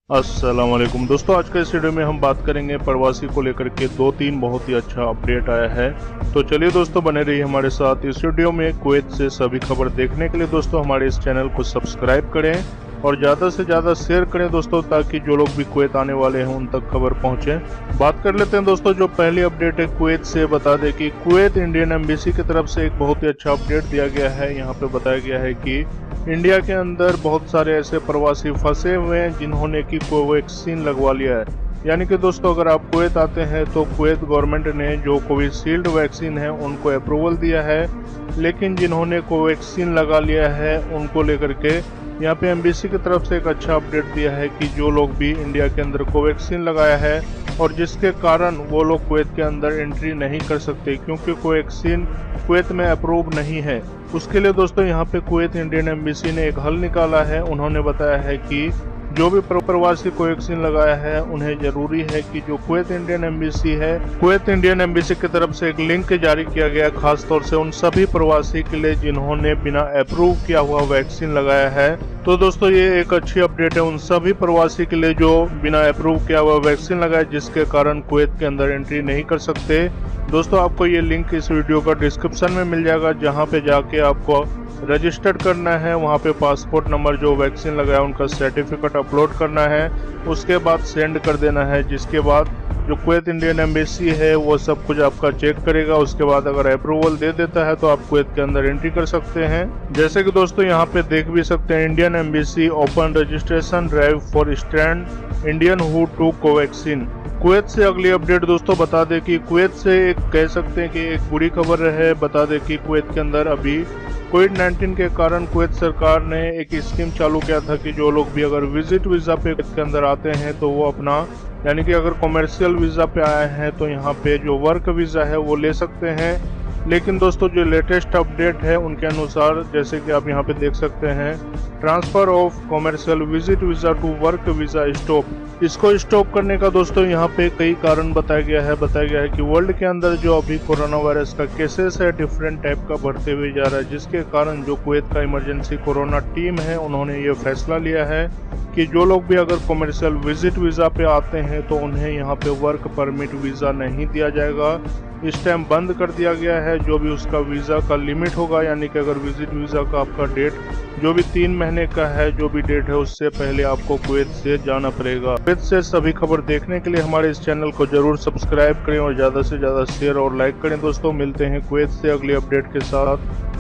अस्सलाम वालेकुम दोस्तों, आज के इस वीडियो में हम बात करेंगे प्रवासी को लेकर के दो तीन बहुत ही अच्छा अपडेट आया है। तो चलिए दोस्तों, बने रहिए हमारे साथ इस वीडियो में। कुवैत से सभी खबर देखने के लिए दोस्तों हमारे इस चैनल को सब्सक्राइब करें और ज़्यादा से ज़्यादा शेयर करें दोस्तों, ताकि जो लोग भी कुवैत आने वाले हैं उन तक खबर पहुंचे। बात कर लेते हैं दोस्तों, जो पहली अपडेट है कुवैत से। बता दें कि कुवैत इंडियन एम्बेसी की तरफ से एक बहुत ही अच्छा अपडेट दिया गया है। यहाँ पे बताया गया है कि इंडिया के अंदर बहुत सारे ऐसे प्रवासी फंसे हुए हैं जिन्होंने की कोवैक्सीन लगवा लिया है। यानी कि दोस्तों, अगर आप कुवैत आते हैं तो कुवैत गवर्नमेंट ने जो कोविशील्ड वैक्सीन है उनको अप्रूवल दिया है, लेकिन जिन्होंने कोवैक्सीन लगा लिया है उनको लेकर के यहाँ पे एम्बेसी की तरफ से एक अच्छा अपडेट दिया है कि जो लोग भी इंडिया के अंदर कोवैक्सीन लगाया है और जिसके कारण वो लोग कुवैत के अंदर एंट्री नहीं कर सकते, क्योंकि कोवैक्सीन कुवैत में अप्रूव नहीं है। उसके लिए दोस्तों यहाँ पे कुवैत इंडियन एम्बेसी ने एक हल निकाला है। उन्होंने बताया है कि जो भी प्रवासी कोवैक्सीन लगाया है उन्हें जरूरी है कि जो कुवैत इंडियन एम्बेसी है, कुवैत इंडियन एम्बेसी की तरफ से एक लिंक जारी किया गया खास तौर से उन सभी प्रवासी के लिए जिन्होंने बिना अप्रूव किया हुआ वैक्सीन लगाया है। तो दोस्तों, ये एक अच्छी अपडेट है उन सभी प्रवासी के लिए जो बिना अप्रूव किया हुआ वैक्सीन लगाए, जिसके कारण कुवैत के अंदर एंट्री नहीं कर सकते। दोस्तों, आपको ये लिंक इस वीडियो का डिस्क्रिप्शन में मिल जाएगा, जहाँ पे जाके आपको रजिस्टर्ड करना है। वहाँ पे पासपोर्ट नंबर, जो वैक्सीन लगाया उनका सर्टिफिकेट अपलोड करना है, उसके बाद सेंड कर देना है। जिसके बाद जो कुवैत इंडियन एम्बेसी है वो सब कुछ आपका चेक करेगा। उसके बाद अगर अप्रूवल दे देता है तो आप कुवैत के अंदर एंट्री कर सकते हैं। जैसे कि दोस्तों यहाँ पे देख भी सकते हैं, Indian embassy open registration drive for stand Indian who to Covaxin. Kuwait से अगली अपडेट दोस्तों, बता दें कि कुवैत से एक कह सकते हैं कि एक बुरी खबर है। बता दें कि कुवैत के अंदर अभी कोविड-19 के कारण कुवैत सरकार ने एक स्कीम चालू किया था कि जो लोग भी अगर विजिट वीज़ा पे कुवैत के अंदर आते हैं तो वो अपना, यानी कि अगर कॉमर्शियल वीज़ा पे आए हैं तो यहाँ पे जो वर्क वीज़ा है वो ले सकते हैं। लेकिन दोस्तों, जो लेटेस्ट अपडेट है उनके अनुसार, जैसे कि आप यहाँ पे देख सकते हैं, transfer of commercial visit visa to work visa stop. इसको स्टॉप करने का दोस्तों यहाँ पे कई कारण बताया गया है। बताया गया है कि वर्ल्ड के अंदर जो अभी कोरोना वायरस का केसेस है डिफरेंट टाइप का बढ़ते हुए जा रहा है, जिसके कारण जो कुवैत का इमरजेंसी कोरोना टीम है उन्होंने ये फैसला लिया है कि जो लोग भी अगर कॉमर्शियल विजिट वीज़ा पे आते हैं तो उन्हें यहाँ पे वर्क परमिट वीज़ा नहीं दिया जाएगा। इस टाइम बंद कर दिया गया है। जो भी उसका वीज़ा का लिमिट होगा, यानी कि अगर विजिट वीज़ा का आपका डेट जो भी 3 महीने का है, जो भी डेट है उससे पहले आपको कुवैत से जाना पड़ेगा। कुवैत से सभी खबर देखने के लिए हमारे इस चैनल को जरूर सब्सक्राइब करें और ज़्यादा से ज़्यादा शेयर और लाइक करें। दोस्तों, मिलते हैं कुवैत से अगली अपडेट के साथ।